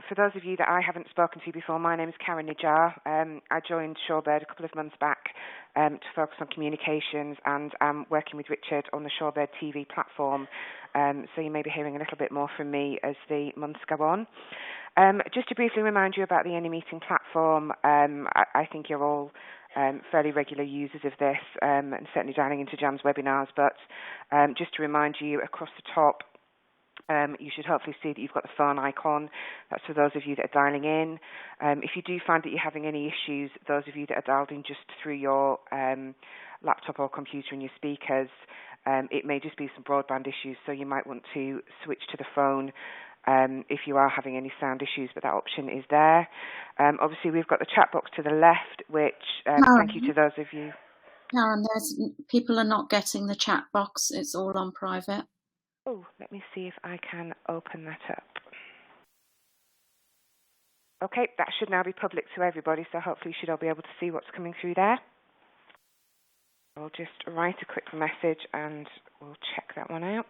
For those of you that I haven't spoken to before, my name is Karen Nijar. I joined Shorebird a couple of months back to focus on communications, and I'm working with Richard on the Shorebird TV platform. So you may be hearing a little bit more from me as the months go on. Just to briefly remind you about the AnyMeeting platform, I think you're all fairly regular users of this, and certainly dialing into Jam's webinars, but just to remind you, across the top, you should hopefully see that you've got the phone icon. That's for those of you that are dialing in. If you do find that you're having any issues, those of you that are dialed in just through your laptop or computer and your speakers, it may just be some broadband issues, so you might want to switch to the phone if you are having any sound issues, but that option is there. Obviously, we've got the chat box to the left, which thank you to those of you. Karen, people are not getting the chat box. It's all on private. Oh, let me see if I can open that up. Okay, that should now be public to everybody, so hopefully you should all be able to see what's coming through there. I'll just write a quick message and we'll check that one out.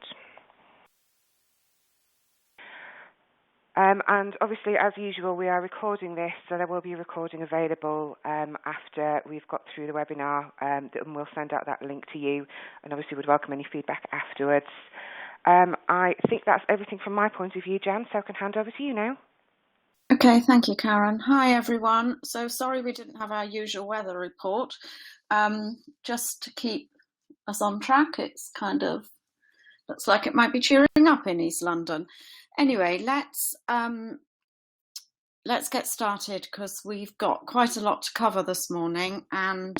And obviously, as usual, we are recording this, so there will be a recording available after we've got through the webinar, and we'll send out that link to you, and obviously would welcome any feedback afterwards. I think that's everything from my point of view, Jan, so I can hand over to you now. Okay, thank you, Karen. Hi, everyone. So sorry we didn't have our usual weather report. Just to keep us on track, it's kind of looks like it might be cheering up in East London. Anyway, let's get started because we've got quite a lot to cover this morning, and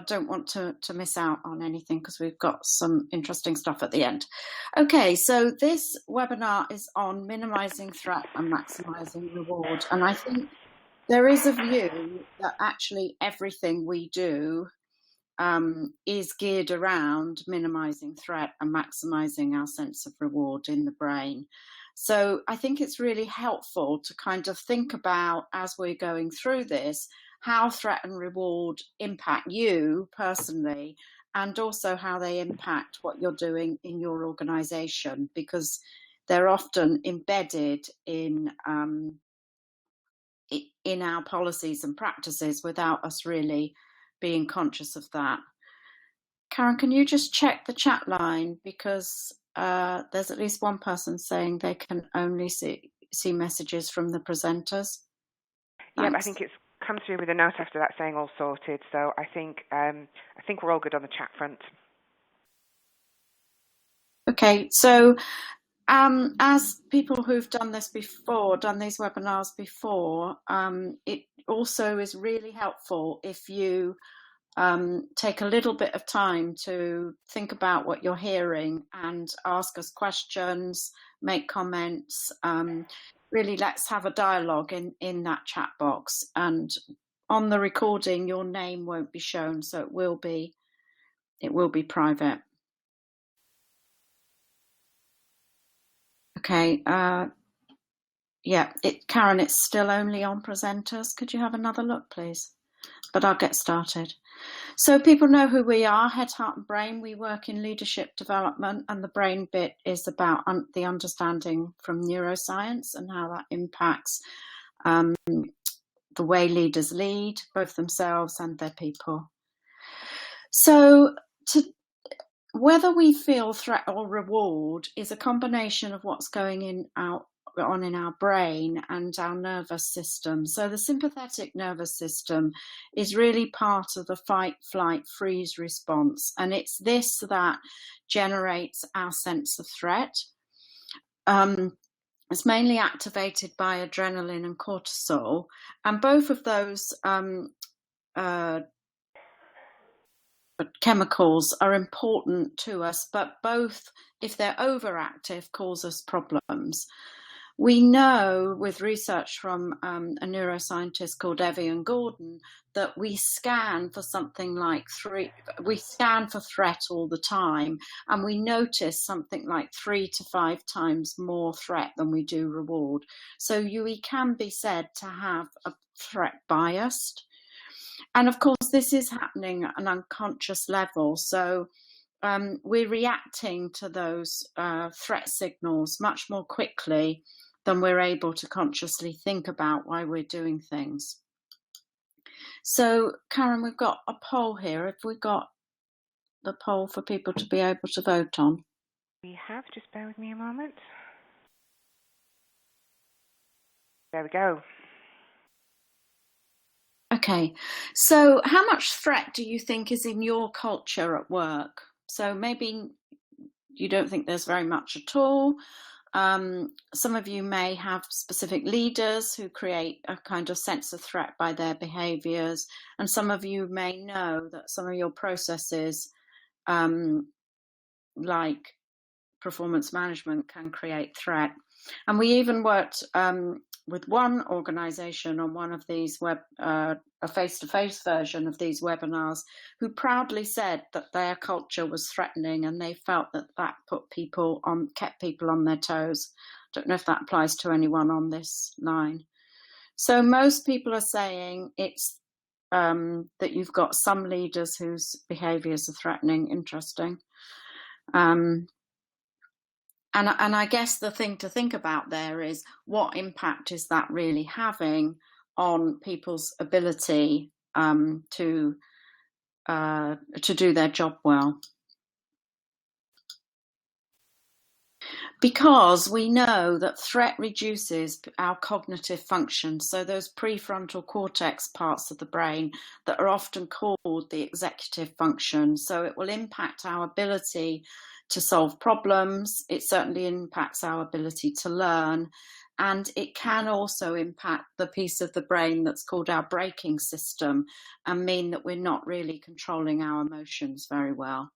don't want to miss out on anything because we've got some interesting stuff at the end. Okay, so this webinar is on minimizing threat and maximizing reward, and I think there is a view that actually everything we do is geared around minimizing threat and maximizing our sense of reward in the brain. So I think it's really helpful to kind of think about, as we're going through this, how threat and reward impact you personally, and also how they impact what you're doing in your organization, because they're often embedded in our policies and practices without us really being conscious of that. Karen, can you just check the chat line, because there's at least one person saying they can only see messages from the presenters. Yeah, I think it's come through with a note after that saying all sorted. So I think we're all good on the chat front. Okay, so as people who've done this before, done these webinars before, it also is really helpful if you take a little bit of time to think about what you're hearing and ask us questions, make comments. Really, let's have a dialogue in that chat box. And on the recording, your name won't be shown, so it will be private. Okay. Yeah, Karen, it's still only on presenters. Could you have another look, please? But I'll get started. So people know who we are, Head, Heart and Brain. We work in leadership development, and the brain bit is about the understanding from neuroscience and how that impacts the way leaders lead, both themselves and their people. So whether we feel threat or reward is a combination of what's going on in our brain and our nervous system. So the sympathetic nervous system is really part of the fight, flight, freeze response. And it's this that generates our sense of threat. It's mainly activated by adrenaline and cortisol. And both of those chemicals are important to us, but both, if they're overactive, cause us problems. We know with research from a neuroscientist called Evian Gordon that we scan for something like we scan for threat all the time, and we notice something like 3 to 5 times more threat than we do reward. So we can be said to have a threat bias. And of course, this is happening at an unconscious level. So we're reacting to those threat signals much more quickly then we're able to consciously think about why we're doing things. So, Karen, we've got a poll here. Have we got the poll for people to be able to vote on? We have. Just bear with me a moment. There we go. Okay, so how much threat do you think is in your culture at work? So maybe you don't think there's very much at all. Some of you may have specific leaders who create a kind of sense of threat by their behaviours, and some of you may know that some of your processes, like performance management, can create threat. And we even worked with one organisation on one of these a face-to-face version of these webinars, who proudly said that their culture was threatening, and they felt that that kept people on their toes. Don't know if that applies to anyone on this line. So most people are saying it's that you've got some leaders whose behaviours are threatening. Interesting. And I guess the thing to think about there is, what impact is that really having on people's ability to do their job well? Because we know that threat reduces our cognitive function, so those prefrontal cortex parts of the brain that are often called the executive function. So it will impact our ability to solve problems. It certainly impacts our ability to learn, and it can also impact the piece of the brain that's called our braking system, and mean that we're not really controlling our emotions very well.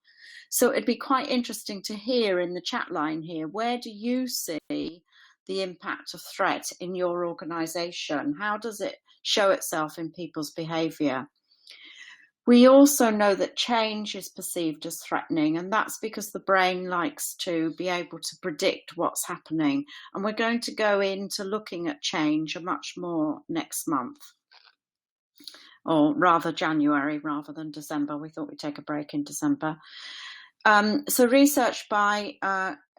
So it'd be quite interesting to hear in the chat line here, where do you see the impact of threat in your organisation? How does it show itself in people's behaviour? We also know that change is perceived as threatening, and that's because the brain likes to be able to predict what's happening. And we're going to go into looking at change much more next month, or rather January rather than December. We thought we'd take a break in December. So research by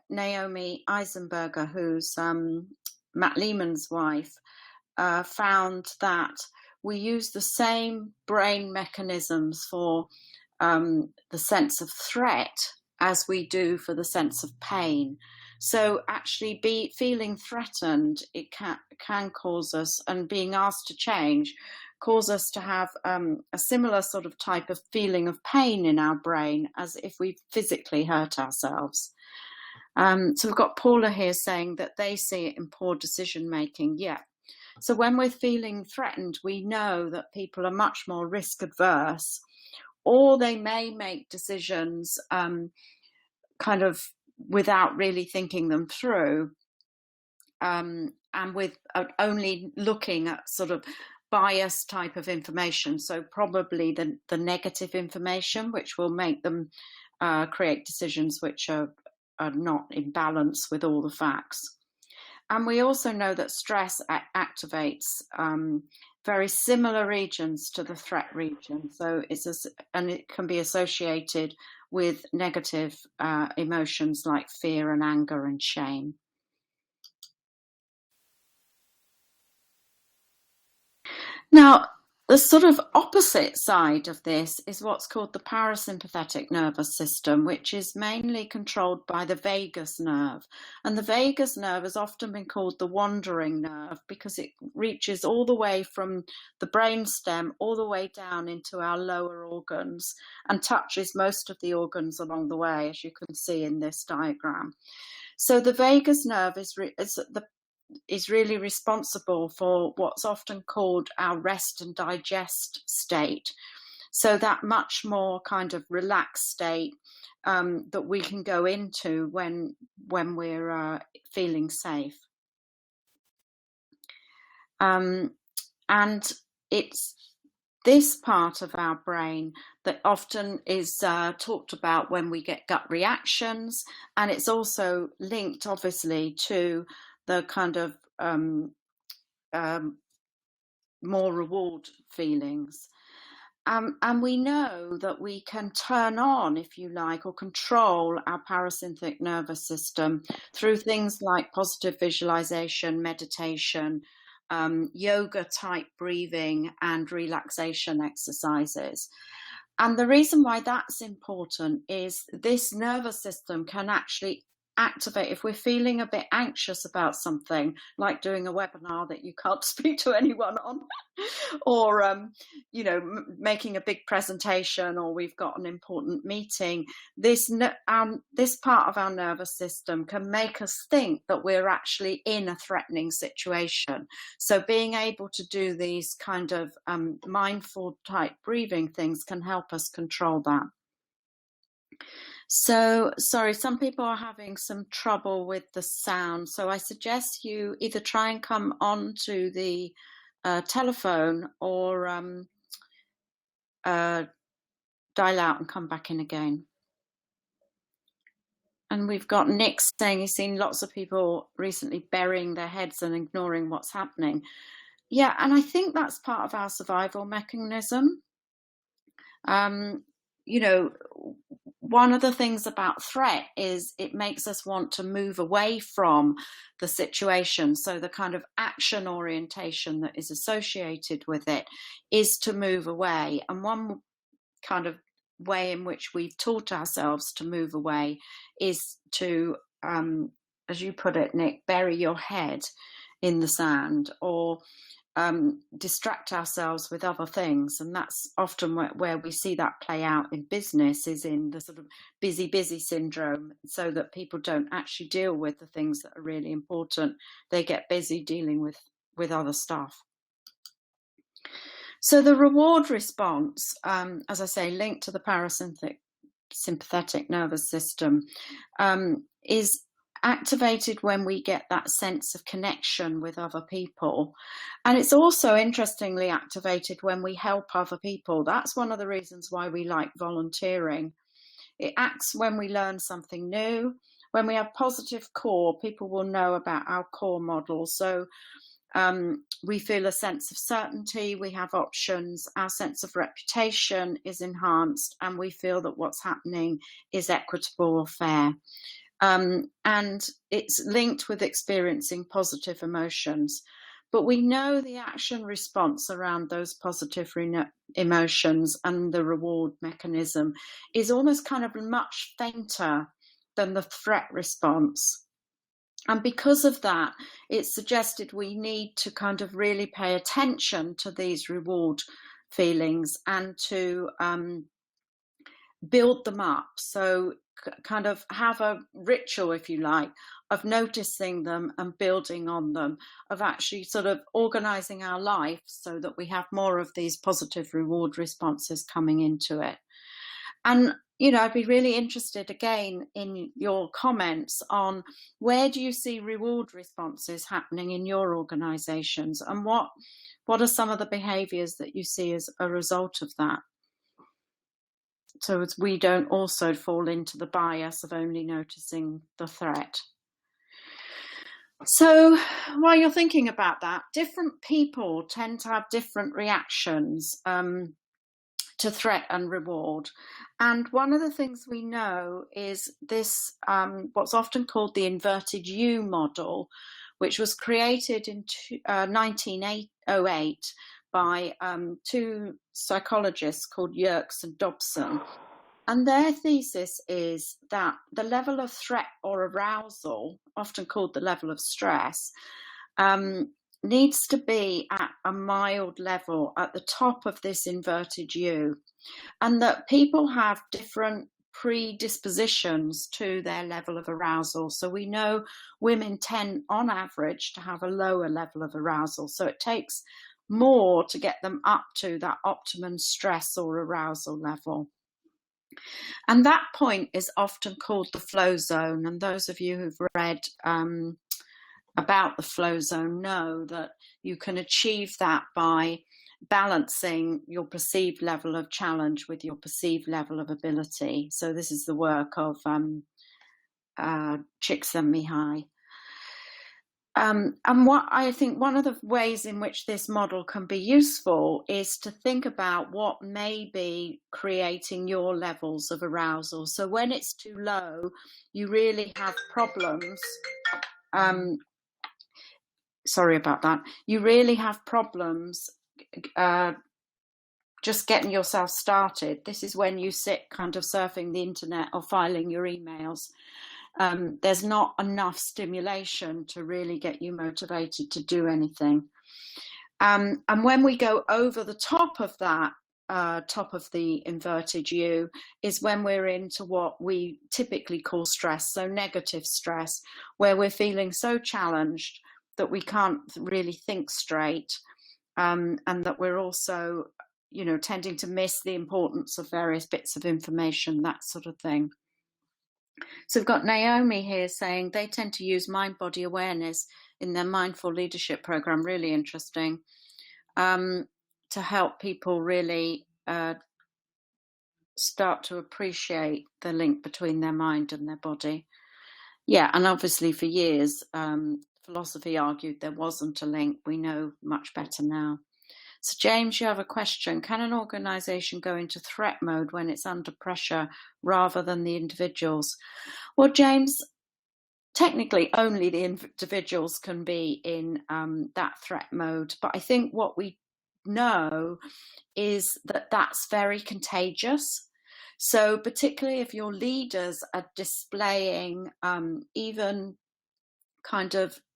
Naomi Eisenberger, who's Matt Lehman's wife, found that we use the same brain mechanisms for the sense of threat as we do for the sense of pain. So actually feeling threatened, it can cause us, and being asked to change, cause us to have a similar sort of type of feeling of pain in our brain as if we physically hurt ourselves. So we've got Paula here saying that they see it in poor decision making. Yeah. So when we're feeling threatened, we know that people are much more risk adverse, or they may make decisions kind of without really thinking them through, and with only looking at sort of bias type of information. So probably the negative information, which will make them create decisions which are not in balance with all the facts. And we also know that stress activates very similar regions to the threat region. So and it can be associated with negative emotions like fear and anger and shame. Now, the sort of opposite side of this is what's called the parasympathetic nervous system, which is mainly controlled by the vagus nerve. And the vagus nerve has often been called the wandering nerve because it reaches all the way from the brainstem all the way down into our lower organs and touches most of the organs along the way, as you can see in this diagram. So the vagus nerve is really responsible for what's often called our rest and digest state. So that much more kind of relaxed state that we can go into when we're feeling safe. And it's this part of our brain that often is talked about when we get gut reactions, and it's also linked obviously to the kind of more reward feelings. And we know that we can turn on, if you like, or control our parasympathetic nervous system through things like positive visualization, meditation, yoga type breathing, and relaxation exercises. And the reason why that's important is this nervous system can actually activate if we're feeling a bit anxious about something, like doing a webinar that you can't speak to anyone on, or making a big presentation, or we've got an important meeting. This part of our nervous system can make us think that we're actually in a threatening situation. So being able to do these kind of mindful type breathing things can help us control that. So, sorry, some people are having some trouble with the sound. So I suggest you either try and come on to the telephone, or dial out and come back in again. And we've got Nick saying he's seen lots of people recently burying their heads and ignoring what's happening. Yeah, and I think that's part of our survival mechanism. One of the things about threat is it makes us want to move away from the situation. So the kind of action orientation that is associated with it is to move away. And one kind of way in which we've taught ourselves to move away is to, as you put it, Nick, bury your head in the sand, or distract ourselves with other things. And that's often where we see that play out in business, is in the sort of busy syndrome, so that people don't actually deal with the things that are really important. They get busy dealing with other stuff. So the reward response, as I say, linked to the parasympathetic nervous system, is activated when we get that sense of connection with other people. And it's also interestingly activated when we help other people. That's one of the reasons why we like volunteering. It acts when we learn something new. When we have positive core, people will know about our core model. So we feel a sense of certainty, we have options, our sense of reputation is enhanced, and we feel that what's happening is equitable or fair. And it's linked with experiencing positive emotions. But we know the action response around those positive emotions and the reward mechanism is almost kind of much fainter than the threat response. And because of that, it's suggested we need to kind of really pay attention to these reward feelings and to build them up. So kind of have a ritual, if you like, of noticing them and building on them, of actually sort of organizing our life so that we have more of these positive reward responses coming into it. And, I'd be really interested again in your comments on where do you see reward responses happening in your organizations, and what are some of the behaviors that you see as a result of that? So as we don't also fall into the bias of only noticing the threat. So while you're thinking about that, different people tend to have different reactions to threat and reward. And one of the things we know is this, what's often called the inverted U model, which was created in 1908 by two psychologists called Yerkes and Dobson. And their thesis is that the level of threat or arousal, often called the level of stress, needs to be at a mild level at the top of this inverted U, and that people have different predispositions to their level of arousal. So we know women tend, on average, to have a lower level of arousal. So it takes more to get them up to that optimum stress or arousal level. And that point is often called the flow zone. And those of you who've read about the flow zone know that you can achieve that by balancing your perceived level of challenge with your perceived level of ability. So this is the work of Csikszentmihalyi. And what I think one of the ways in which this model can be useful is to think about what may be creating your levels of arousal. So when it's too low, you really have problems. Sorry about that. You really have problems just getting yourself started. This is when you sit kind of surfing the internet or filing your emails. There's not enough stimulation to really get you motivated to do anything. And when we go over the top of that, top of the inverted U, is when we're into what we typically call stress, so negative stress, where we're feeling so challenged that we can't really think straight, and that we're also, tending to miss the importance of various bits of information, that sort of thing. So we've got Naomi here saying they tend to use mind-body awareness in their mindful leadership program, really interesting, to help people really start to appreciate the link between their mind and their body. Yeah, and obviously for years, philosophy argued there wasn't a link. We know much better now. So James, you have a question. Can an organisation go into threat mode when it's under pressure rather than the individuals? Well, James, technically only the individuals can be in that threat mode. But I think what we know is that that's very contagious. So particularly if your leaders are displaying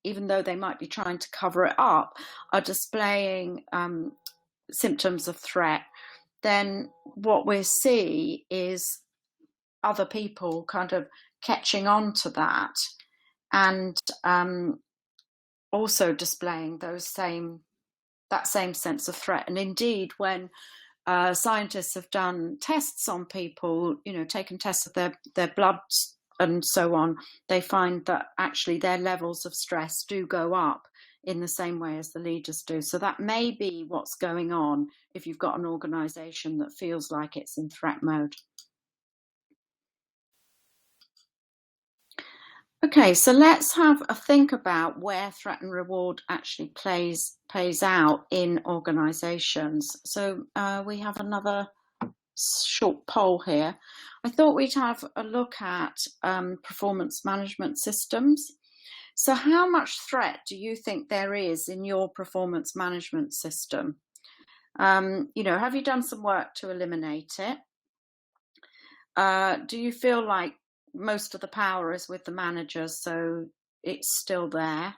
even though they might be trying to cover it up, are displaying symptoms of threat, then what we see is other people kind of catching on to that and also displaying that same sense of threat. And indeed, when scientists have done tests on people, taken tests of their blood and so on, they find that actually their levels of stress do go up in the same way as the leaders do. So that may be what's going on if you've got an organisation that feels like it's in threat mode. Okay, so let's have a think about where threat and reward actually plays out in organisations. So we have another short poll here. I thought we'd have a look at performance management systems. So how much threat do you think there is in your performance management system? Have you done some work to eliminate it? Do you feel like most of the power is with the managers, so it's still there?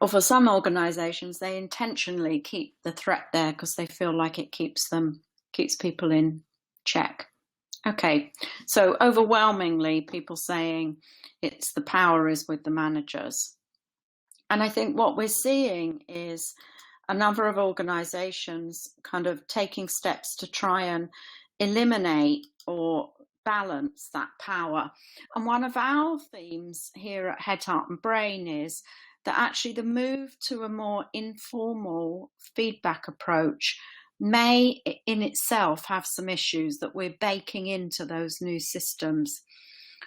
Or for some organisations, they intentionally keep the threat there because they feel like it keeps people in check. Okay, so overwhelmingly, people saying it's the power is with the managers. And I think what we're seeing is a number of organisations kind of taking steps to try and eliminate or balance that power. And one of our themes here at Head, Heart and Brain is that actually the move to a more informal feedback approach may in itself have some issues that we're baking into those new systems.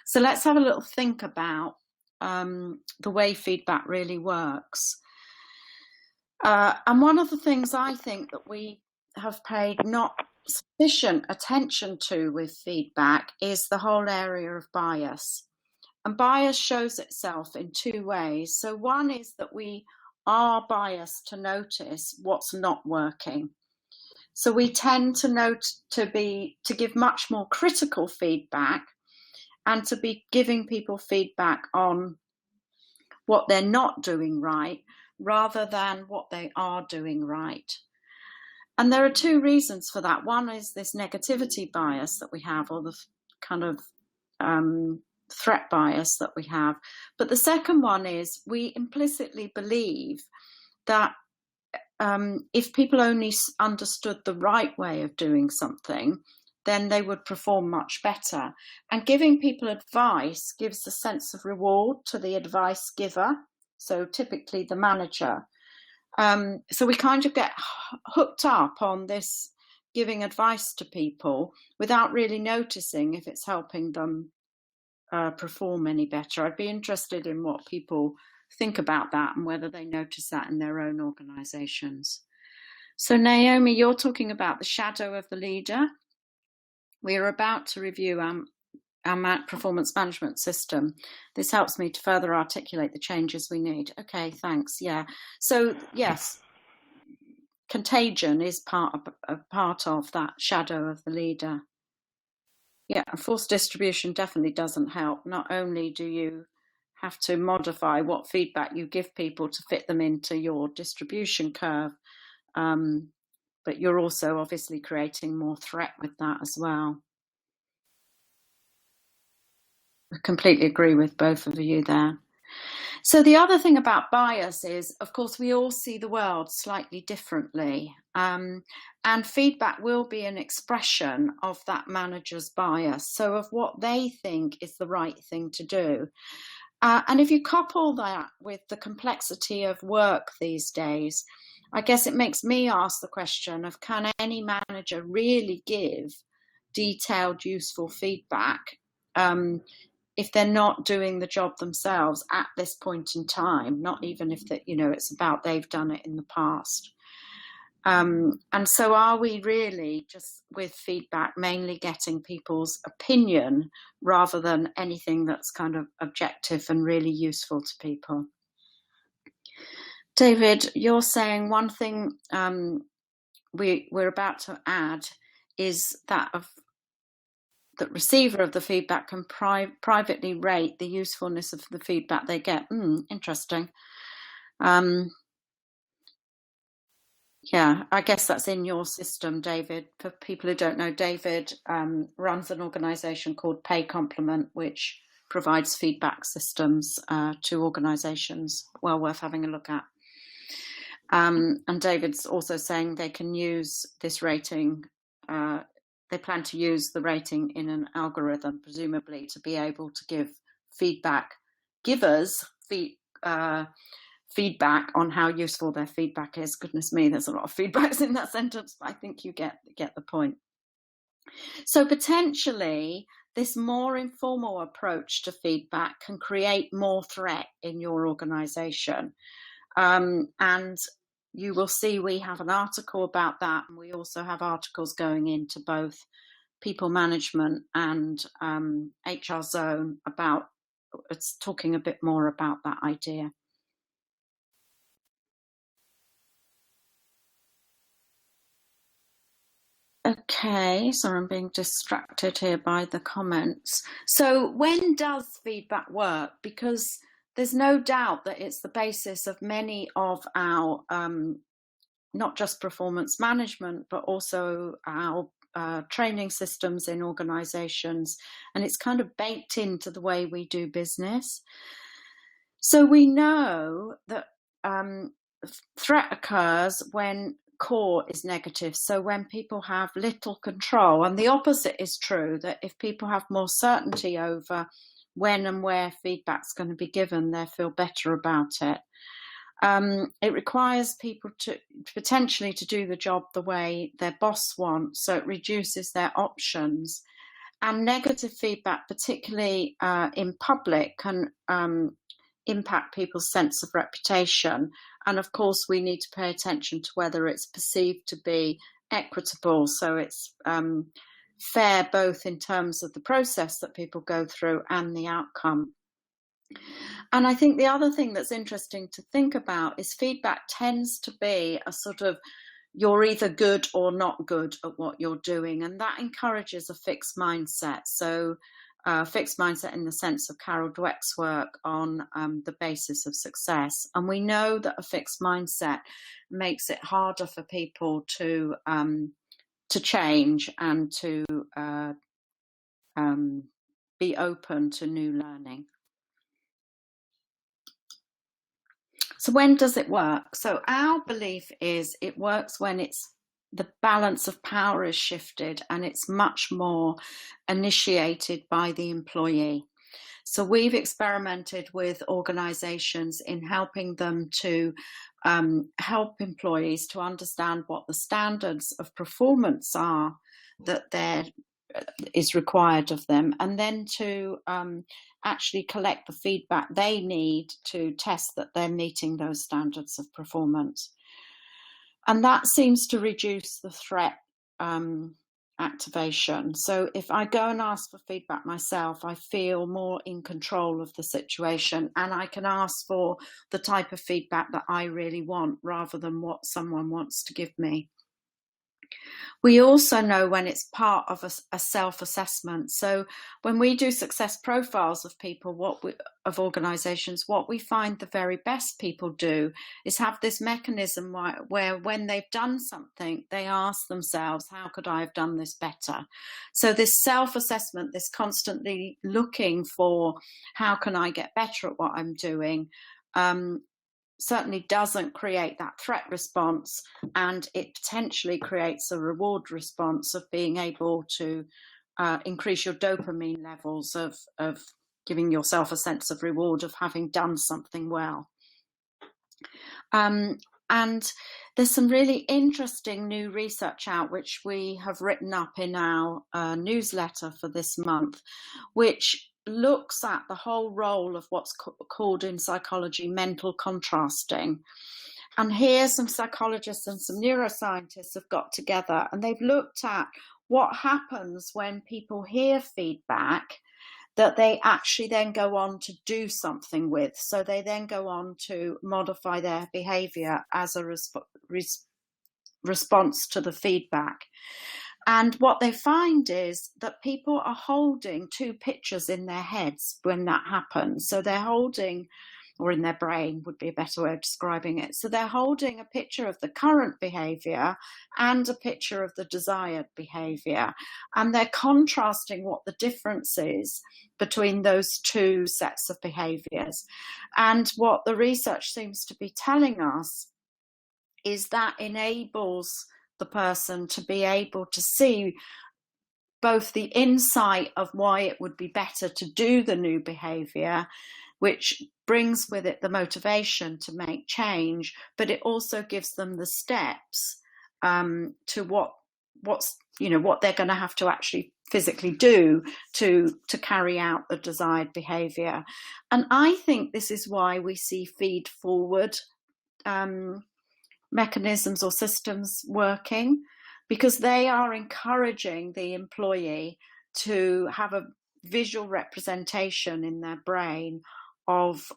So let's have a little think about the way feedback really works. And one of the things I think that we have paid not sufficient attention to with feedback is the whole area of bias. And bias shows itself in two ways. So one is that we are biased to notice what's not working. So we tend to give much more critical feedback and to be giving people feedback on what they're not doing right rather than what they are doing right. And there are two reasons for that. One is this negativity bias that we have, or the kind of threat bias that we have. But the second one is we implicitly believe that if people only understood the right way of doing something, then they would perform much better. And giving people advice gives a sense of reward to the advice giver, so typically the manager. So we kind of get hooked up on this giving advice to people without really noticing if it's helping them perform any better. I'd be interested in what people think about that and whether they notice that in their own organisations. So Naomi, you're talking about the shadow of the leader. We are about to review our performance management system. This helps me to further articulate the changes we need. Okay, thanks. Yeah. So yes, contagion is part of that shadow of the leader. Yeah, forced distribution definitely doesn't help. Not only do you have to modify what feedback you give people to fit them into your distribution curve, but you're also obviously creating more threat with that as well. I completely agree with both of you there. So the other thing about bias is, of course, we all see the world slightly differently, and feedback will be an expression of that manager's bias, so of what they think is the right thing to do. And if you couple that with the complexity of work these days, I guess it makes me ask the question of, can any manager really give detailed, useful feedback if they're not doing the job themselves at this point in time, not even if it's about they've done it in the past. And so are we really just with feedback mainly getting people's opinion rather than anything that's kind of objective and really useful to people? David, you're saying one thing we're about to add is that the receiver of the feedback can privately rate the usefulness of the feedback they get. Interesting. Yeah, I guess that's in your system, David. For people who don't know, David runs an organisation called Pay Complement, which provides feedback systems to organisations. Well worth having a look at. And David's also saying they can use this rating. They plan to use the rating in an algorithm, presumably, to be able to give givers feedback on how useful their feedback is. Goodness me, there's a lot of feedbacks in that sentence, but I think you get the point. So potentially, this more informal approach to feedback can create more threat in your organisation. And you will see we have an article about that, and we also have articles going into both people management and HR Zone about it's talking a bit more about that idea. Okay, so I'm being distracted here by the comments. So when does feedback work? Because there's no doubt that it's the basis of many of our, not just performance management, but also our training systems in organizations. And it's kind of baked into the way we do business. So we know that threat occurs when core is negative, so when people have little control, and the opposite is true, that if people have more certainty over when and where feedback's going to be given, they feel better about it. It requires people to potentially to do the job the way their boss wants, so it reduces their options. And negative feedback, particularly in public, can impact people's sense of reputation. And of course, we need to pay attention to whether it's perceived to be equitable. So it's fair both in terms of the process that people go through and the outcome. And I think the other thing that's interesting to think about is feedback tends to be a sort of you're either good or not good at what you're doing. And that encourages a fixed mindset. So fixed mindset in the sense of Carol Dweck's work on the basis of success. And we know that a fixed mindset makes it harder for people to change and to be open to new learning. So when does it work? So our belief is it works when the balance of power is shifted and it's much more initiated by the employee. So we've experimented with organizations in helping them to help employees to understand what the standards of performance are that they're is required of them, and then to actually collect the feedback they need to test that they're meeting those standards of performance. And that seems to reduce the threat activation. So if I go and ask for feedback myself, I feel more in control of the situation, and I can ask for the type of feedback that I really want rather than what someone wants to give me. We also know when it's part of a self-assessment. So when we do success profiles of people, of organizations, what we find the very best people do is have this mechanism where when they've done something, they ask themselves, how could I have done this better? So this self-assessment, this constantly looking for how can I get better at what I'm doing, certainly doesn't create that threat response, and it potentially creates a reward response of being able to increase your dopamine levels of giving yourself a sense of reward of having done something well. And there's some really interesting new research out, which we have written up in our newsletter for this month, which looks at the whole role of what's called in psychology mental contrasting. And here some psychologists and some neuroscientists have got together, and they've looked at what happens when people hear feedback that they actually then go on to do something with. So they then go on to modify their behavior as a response to the feedback. And what they find is that people are holding two pictures in their heads when that happens. So they're holding, or in their brain would be a better way of describing it. So they're holding a picture of the current behavior and a picture of the desired behavior. And they're contrasting what the difference is between those two sets of behaviors. And what the research seems to be telling us is that enables the person to be able to see both the insight of why it would be better to do the new behavior, which brings with it the motivation to make change, but it also gives them the steps to what they're going to have to actually physically do to carry out the desired behavior. And I think this is why we see feed forward mechanisms or systems working, because they are encouraging the employee to have a visual representation in their brain of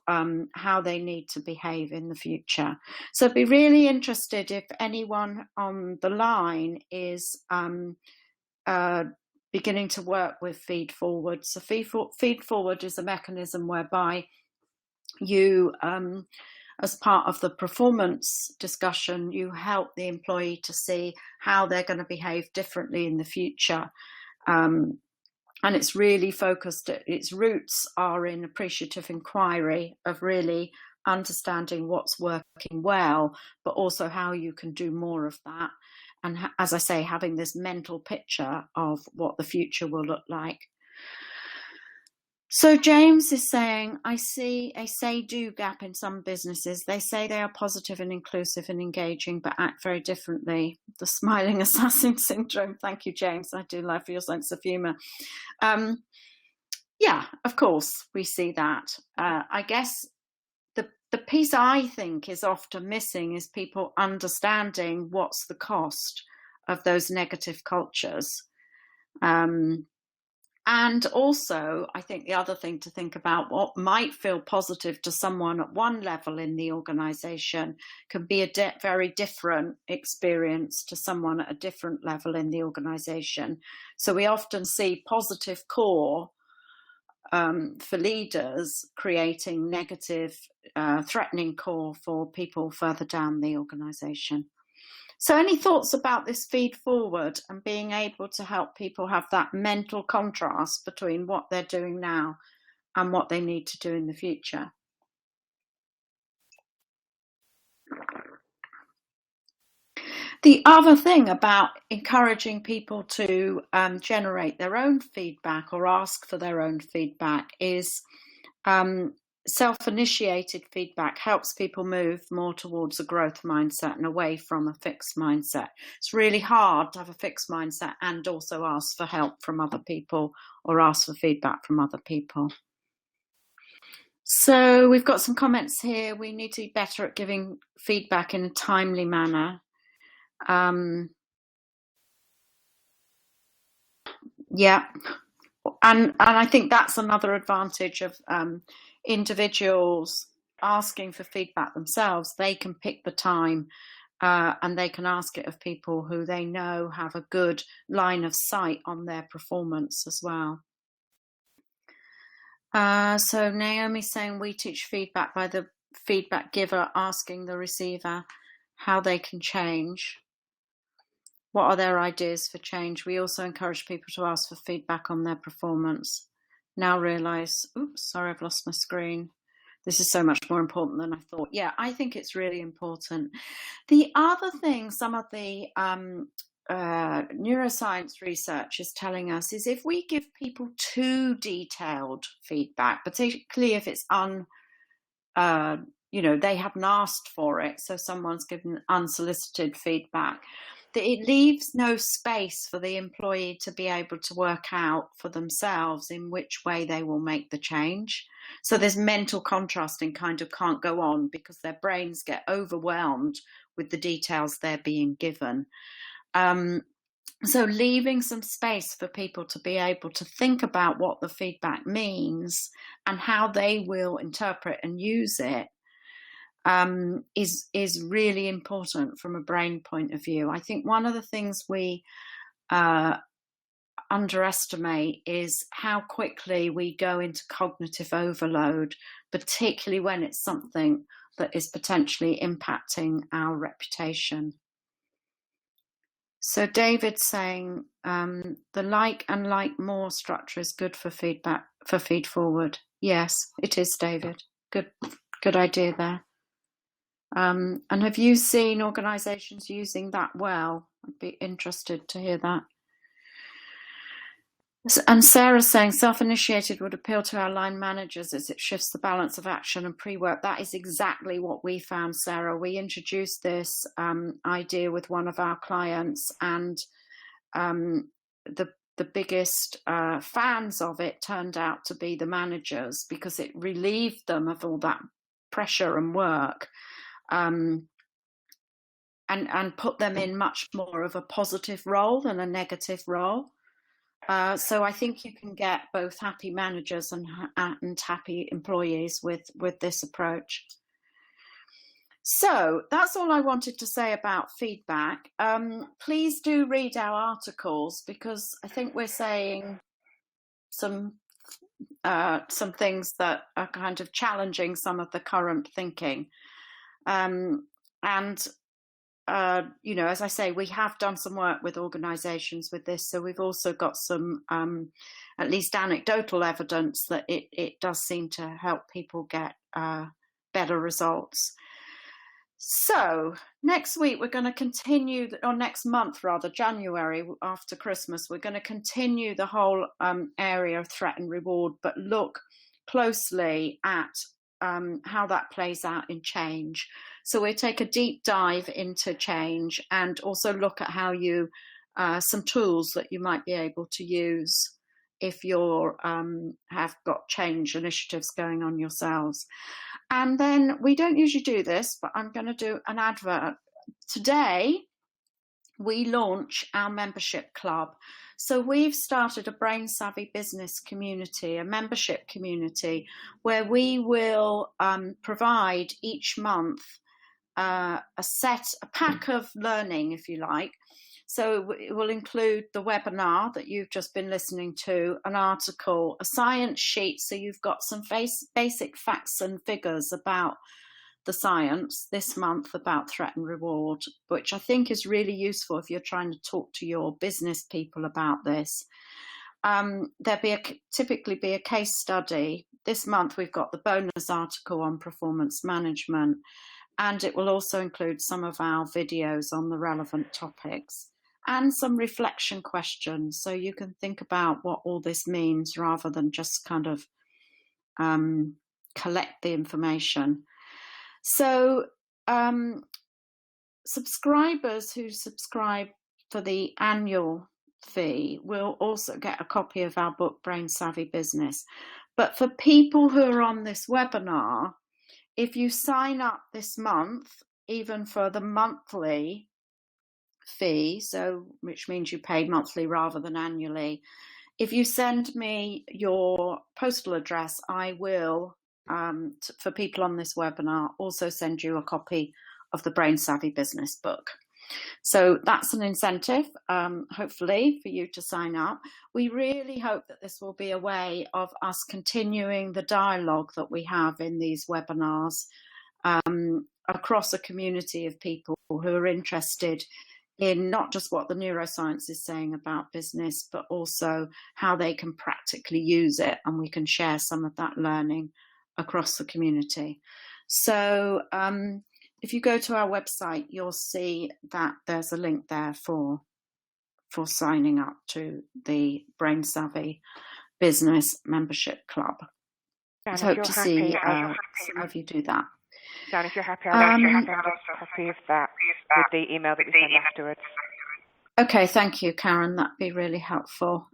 how they need to behave in the future. So I'd be really interested if anyone on the line is beginning to work with feed forward. So feed forward is a mechanism whereby you as part of the performance discussion, you help the employee to see how they're going to behave differently in the future. And it's really focused, its roots are in appreciative inquiry of really understanding what's working well, but also how you can do more of that. And as I say, having this mental picture of what the future will look like. So James is saying, I see a say-do gap in some businesses. They say they are positive and inclusive and engaging, but act very differently. The smiling assassin syndrome. Thank you, James. I do love your sense of humour. Yeah, of course, we see that. I guess the piece I think is often missing is people understanding what's the cost of those negative cultures. And also, I think the other thing to think about, what might feel positive to someone at one level in the organisation can be a very different experience to someone at a different level in the organisation. So we often see positive core for leaders creating negative, threatening core for people further down the organisation. So any thoughts about this feed forward and being able to help people have that mental contrast between what they're doing now and what they need to do in the future? The other thing about encouraging people to generate their own feedback or ask for their own feedback is self-initiated feedback helps people move more towards a growth mindset and away from a fixed mindset. It's really hard to have a fixed mindset and also ask for help from other people or ask for feedback from other people. So we've got some comments here. We need to be better at giving feedback in a timely manner. Yeah. And I think that's another advantage of individuals asking for feedback themselves. They can pick the time and they can ask it of people who they know have a good line of sight on their performance as well. So Naomi's saying we teach feedback by the feedback giver asking the receiver how they can change. What are their ideas for change? We also encourage people to ask for feedback on their performance. Now realise, oops, sorry, I've lost my screen. This is so much more important than I thought. Yeah, I think it's really important. The other thing some of the neuroscience research is telling us is if we give people too detailed feedback, particularly if it's they haven't asked for it, so someone's given unsolicited feedback, that it leaves no space for the employee to be able to work out for themselves in which way they will make the change. So there's mental contrasting kind of can't go on because their brains get overwhelmed with the details they're being given. So leaving some space for people to be able to think about what the feedback means and how they will interpret and use it is really important from a brain point of view. I think one of the things we underestimate is how quickly we go into cognitive overload, particularly when it's something that is potentially impacting our reputation. So David's saying the like and like more structure is good for feedback, for feed forward. Yes, it is, David. Good idea there. And have you seen organisations using that well? I'd be interested to hear that. And Sarah's saying self-initiated would appeal to our line managers as it shifts the balance of action and pre-work. That is exactly what we found, Sarah. We introduced this idea with one of our clients, and the biggest fans of it turned out to be the managers because it relieved them of all that pressure and work. And put them in much more of a positive role than a negative role. So I think you can get both happy managers and happy employees with this approach. So that's all I wanted to say about feedback. Please do read our articles because I think we're saying some things that are kind of challenging some of the current thinking. As I say, we have done some work with organisations with this, so we've also got some at least anecdotal evidence that it does seem to help people get better results. So next week we're going to continue, or next month rather, January after Christmas, we're going to continue the whole area of threat and reward, but look closely at how that plays out in change. So we take a deep dive into change and also look at how you some tools that you might be able to use if you're have got change initiatives going on yourselves. And then we don't usually do this, but I'm going to do an advert. Today we launch our membership club. So we've started a Brain Savvy Business community, a membership community, where we will provide each month a pack of learning, if you like. So it will include the webinar that you've just been listening to, an article, a science sheet, so you've got some basic facts and figures about the science this month about threat and reward, which I think is really useful if you're trying to talk to your business people about this. There'll typically be a case study. This month we've got the bonus article on performance management, and it will also include some of our videos on the relevant topics and some reflection questions, so you can think about what all this means rather than just kind of collect the information. So subscribers who subscribe for the annual fee will also get a copy of our book, Brain Savvy Business. But for people who are on this webinar, if you sign up this month, even for the monthly fee, so which means you pay monthly rather than annually, if you send me your postal address, I will, for people on this webinar, also send you a copy of the Brain Savvy Business book. So that's an incentive, hopefully, for you to sign up. We really hope that this will be a way of us continuing the dialogue that we have in these webinars across a community of people who are interested in not just what the neuroscience is saying about business, but also how they can practically use it, and we can share some of that learning across the community. So if you go to our website, you'll see that there's a link there for signing up to the Brain Savvy Business Membership Club. I hope to see some of you do that. Dan, if you're happy, I'll send a copy of that with the email that we send afterwards. Okay, thank you, Karen. That'd be really helpful.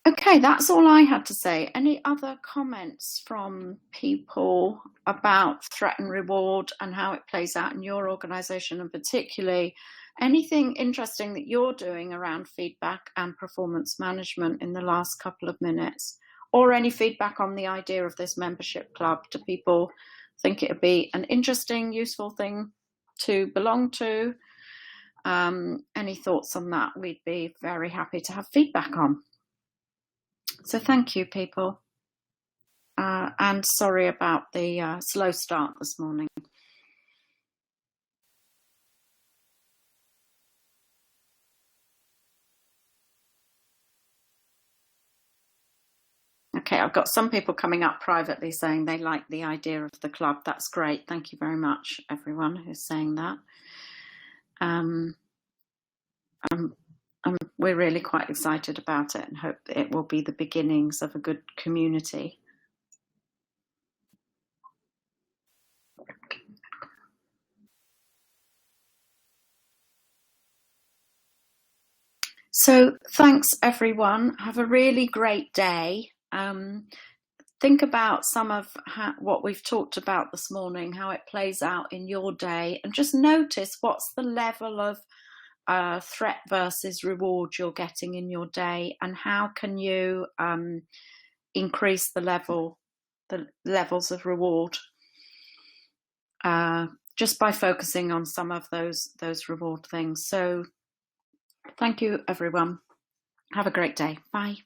Okay, that's all I had to say. Any other comments from people about threat and reward and how it plays out in your organisation, and particularly anything interesting that you're doing around feedback and performance management in the last couple of minutes? Or any feedback on the idea of this membership club? Do people think it would be an interesting, useful thing to belong to? Any thoughts on that? We'd be very happy to have feedback on. So thank you, people. And sorry about the slow start this morning. Okay, I've got some people coming up privately saying they like the idea of the club. That's great. Thank you very much, everyone who's saying that. We're really quite excited about it and hope that it will be the beginnings of a good community. So thanks, everyone. Have a really great day. Think about some of what we've talked about this morning, how it plays out in your day, and just notice what's the level of threat versus reward you're getting in your day, and how can you increase the levels of reward just by focusing on some of those reward things. So thank you, everyone. Have a great day. Bye.